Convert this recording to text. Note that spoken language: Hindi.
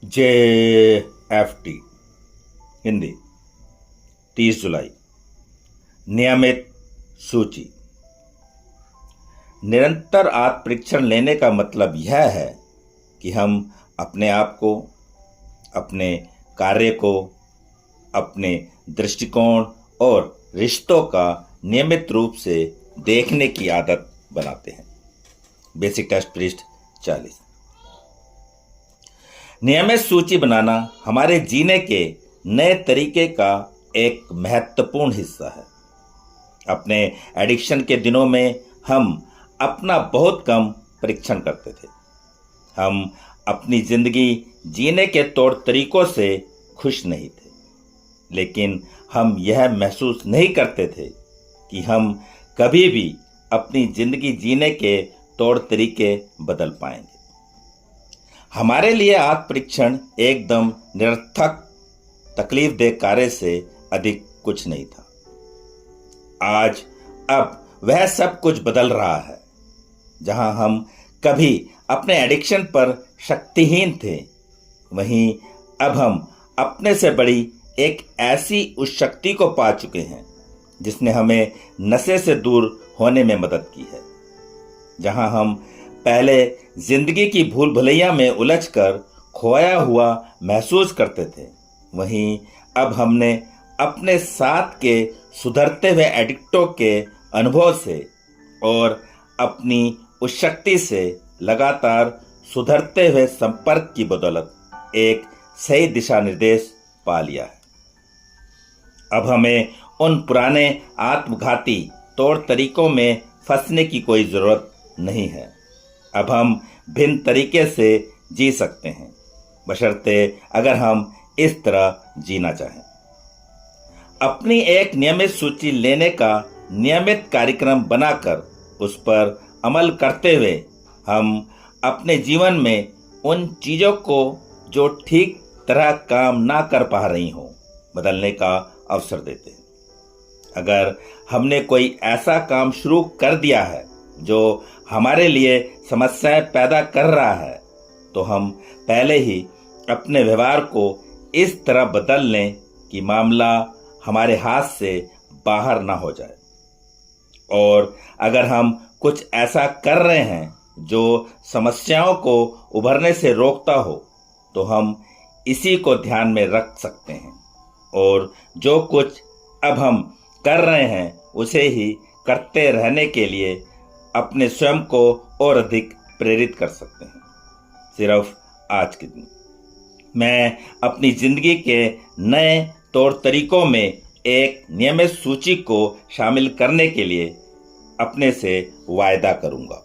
JFT हिंदी 30 जुलाई। नियमित सूची। निरंतर आत्म परीक्षण लेने का मतलब यह है कि हम अपने आप को, अपने कार्य को, अपने दृष्टिकोण और रिश्तों का नियमित रूप से देखने की आदत बनाते हैं। बेसिक टेस्ट पृष्ठ 40। नियमित सूची बनाना हमारे जीने के नए तरीके का एक महत्वपूर्ण हिस्सा है। अपने एडिक्शन के दिनों में हम अपना बहुत कम परीक्षण करते थे। हम अपनी जिंदगी जीने के तौर तरीकों से खुश नहीं थे, लेकिन हम यह महसूस नहीं करते थे कि हम कभी भी अपनी जिंदगी जीने के तौर तरीके बदल पाएंगे। हमारे लिए आत्म परीक्षण एकदम निरर्थक, तकलीफदेह कार्य से अधिक कुछ नहीं था। आज अब वह सब कुछ बदल रहा है। जहां हम कभी अपने एडिक्शन पर शक्तिहीन थे, वहीं अब हम अपने से बड़ी एक ऐसी उस शक्ति को पा चुके हैं जिसने हमें नशे से दूर होने में मदद की है। जहां हम पहले जिंदगी की भूल भुलैया में उलझकर खोया हुआ महसूस करते थे, वहीं अब हमने अपने साथ के सुधरते हुए एडिक्टों के अनुभव से और अपनी उस शक्ति से लगातार सुधरते हुए संपर्क की बदौलत एक सही दिशा निर्देश पा लिया है। अब हमें उन पुराने आत्मघाती तौर तरीकों में फंसने की कोई जरूरत नहीं है। अब हम भिन्न तरीके से जी सकते हैं, बशर्ते अगर हम इस तरह जीना चाहें। अपनी एक नियमित सूची लेने का नियमित कार्यक्रम बनाकर उस पर अमल करते हुए हम अपने जीवन में उन चीज़ों को जो ठीक तरह काम ना कर पा रही हों, बदलने का अवसर देते हैं। अगर हमने कोई ऐसा काम शुरू कर दिया है जो हमारे लिए समस्याएं पैदा कर रहा है, तो हम पहले ही अपने व्यवहार को इस तरह बदल लें कि मामला हमारे हाथ से बाहर ना हो जाए। और अगर हम कुछ ऐसा कर रहे हैं जो समस्याओं को उभरने से रोकता हो, तो हम इसी को ध्यान में रख सकते हैं और जो कुछ अब हम कर रहे हैं उसे ही करते रहने के लिए अपने स्वयं को और अधिक प्रेरित कर सकते हैं। सिर्फ आज के दिन मैं अपनी जिंदगी के नए तौर तरीकों में एक नियमित सूची को शामिल करने के लिए अपने से वायदा करूंगा।